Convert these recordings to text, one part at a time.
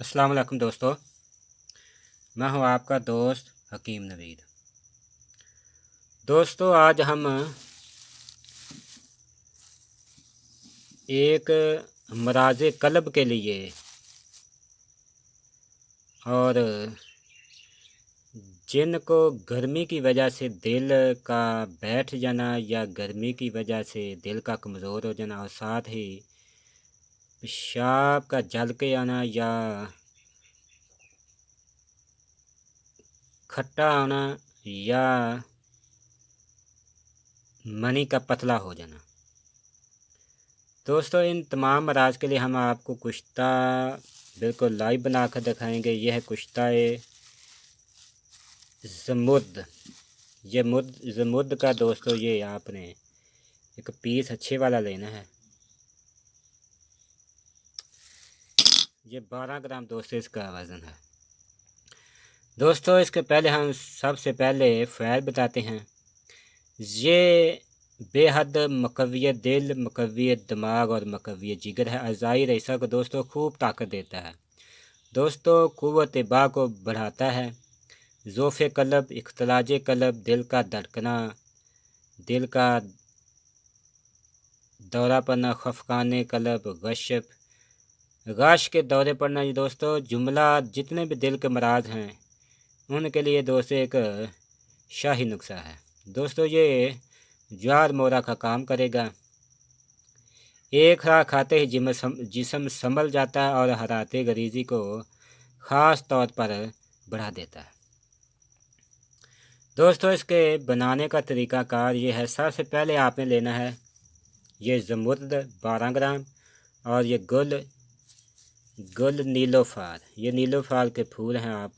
अस्सलाम वालेकुम दोस्तों। मैं हूं आपका दोस्त हकीम नवीद। दोस्तों, आज हम एक मराज़े कल्ब के लिए और जिनको गर्मी की वजह से दिल का बैठ जाना या गर्मी की वजह से दिल का कमज़ोर हो जाना और साथ ही पेशाब का जल के आना या खट्टा आना या मनी का पतला हो जाना। दोस्तों, इन तमाम मराज के लिए हम आपको कुश्ता बिल्कुल लाइव बना कर दिखाएँगे। यह है कुश्ता ज़मुर्द। ये ज़मुर्द का दोस्तों ये आपने एक पीस अच्छे वाला लेना है। ये 12 ग्राम दोस्तों इसका वज़न है। दोस्तों, इसके पहले हम सबसे पहले फ़ायदा बताते हैं। ये बेहद मुक़व्वी दिल, मुक़व्वी दिमाग और मुक़व्वी जिगर है। अज़ाई रईसा को दोस्तों खूब ताकत देता है। दोस्तों, क़ुव्वत बा को बढ़ाता है। ज़ोफ़े क़ल्ब, इख्तिलाज क़ल्ब, दिल का धड़कना, दिल का दौरा पड़ना, खफ़कान क़ल्ब, गश के दौरे पड़ना। ये दोस्तों जुमला जितने भी दिल के मराज हैं उनके लिए दोस्तों एक शाही नुस्खा है। दोस्तों, ये ज्वार मोरा का काम करेगा। एक खा खाते ही जिस्म संभल जाता है और हराते गरीज़ी को ख़ास तौर पर बढ़ा देता है। दोस्तों, इसके बनाने का तरीक़ाकार ये है। सबसे पहले आपने लेना है ये ज़मुर्द 12 ग्राम और ये गुल नीलोफ़ार। ये नीलोफ़ार के फूल हैं, आप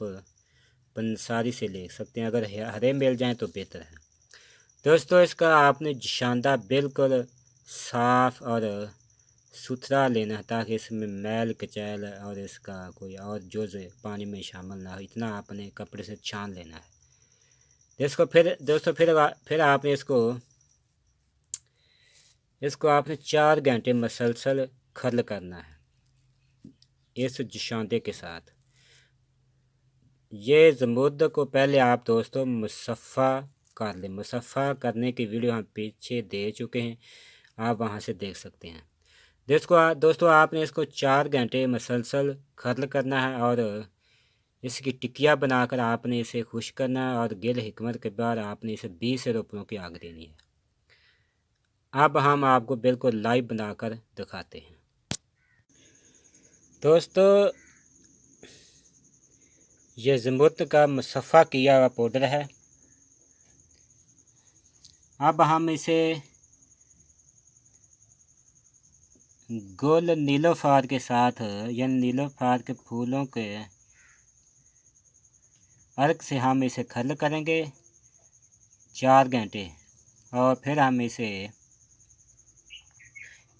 पंसारी से ले सकते हैं। अगर हरे मिल जाएं तो बेहतर है। दोस्तों, इसका आपने शानदार बिल्कुल साफ़ और सुथरा लेना है ताकि इसमें मैल कचैल और इसका कोई और जुज़ पानी में शामिल ना हो। इतना आपने कपड़े से छान लेना है। इसको फिर दोस्तों फिर आपने इसको आपने 4 घंटे मसलसल खर्ल करना है इस जुशांदे के साथ। ये ज़मुर्द को पहले आप दोस्तों मुसफ़ा कर लें। मुसफ़ा करने की वीडियो हम पीछे दे चुके हैं, आप वहां से देख सकते हैं। दोस्तों आपने इसको 4 घंटे मसलसल खर्ल करना है और इसकी टिकिया बनाकर आपने इसे खुश करना है और गिल हिकमत के बाद आपने इसे 20 रुपयों की आग देनी है। अब हम आपको बिल्कुल लाइव बनाकर दिखाते हैं। दोस्तों, ये ज़मुर्द का मुसफ़ा किया हुआ पाउडर है। अब हम इसे गुल नीलोफ़ार के साथ या नीलोफ़ार के फूलों के अर्क से हम इसे खर्ल करेंगे 4 घंटे और फिर हम इसे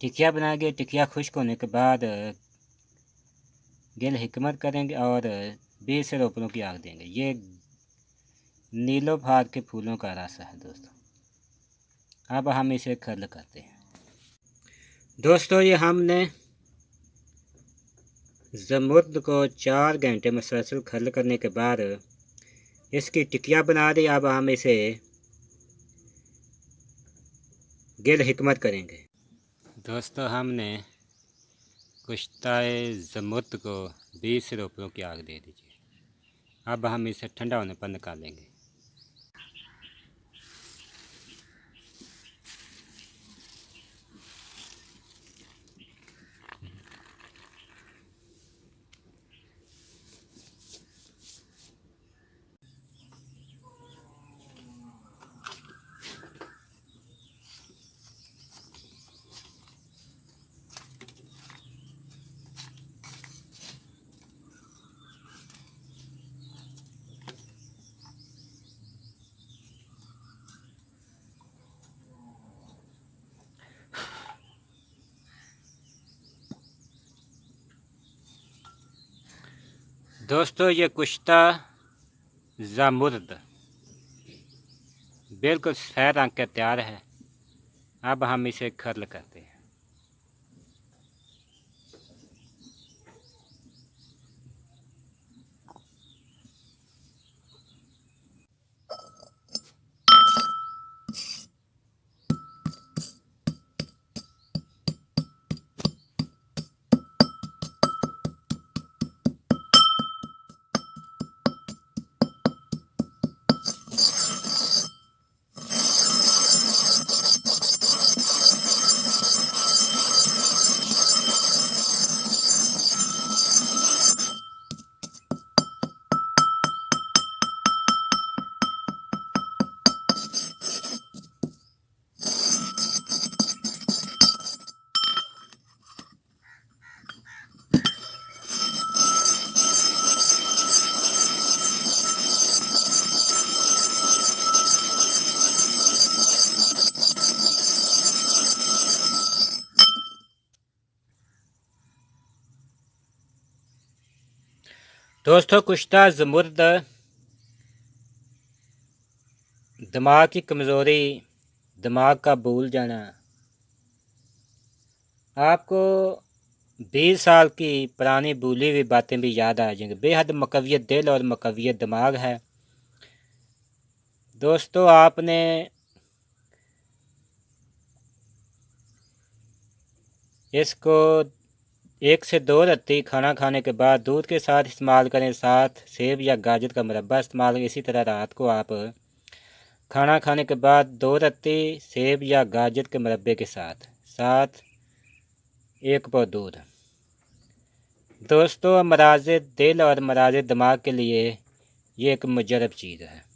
टिकिया बनाएंगे। टिकिया खुश्क होने के बाद गिल हिकमत करेंगे और 20 रुपयों की आग देंगे। ये नीलोफ़ार के फूलों का रस है दोस्तों। अब हम इसे खर्ल करते हैं। दोस्तों, ये हमने ज़मुर्द को 4 घंटे मुसलसल खर्ल करने के बाद इसकी टिकिया बना दी। अब हम इसे गिल हिकमत करेंगे। दोस्तों, हमने कुश्ता ज़मुर्द को 20 रुपयों की आग दे दीजिए। अब हम इसे ठंडा होने पर निकालेंगे। दोस्तों, ये कुश्ता ज़मुर्द बिल्कुल सफ़ेद रंग का तैयार है। अब हम इसे खर्ल करते हैं। दोस्तों, कुश्ता ज़मुर्द दिमाग की कमज़ोरी, दिमाग का भूल जाना, आपको 20 साल की पुरानी भूली हुई बातें भी याद आ जाएंगी। बेहद मकवियत दिल और मकवियत दिमाग है। दोस्तों, आपने इसको 1 से 2 रत्ती खाना खाने के बाद दूध के साथ इस्तेमाल करें। साथ सेब या गाजर का मुरब्बा इस्तेमाल करें। इसी तरह रात को आप खाना खाने के बाद 2 रत्ती सेब या गाजर के मुरब्बे के साथ 1 पौ दूध। दोस्तों, मराज़ दिल और मराज़ दिमाग के लिए ये एक मुजरब चीज़ है।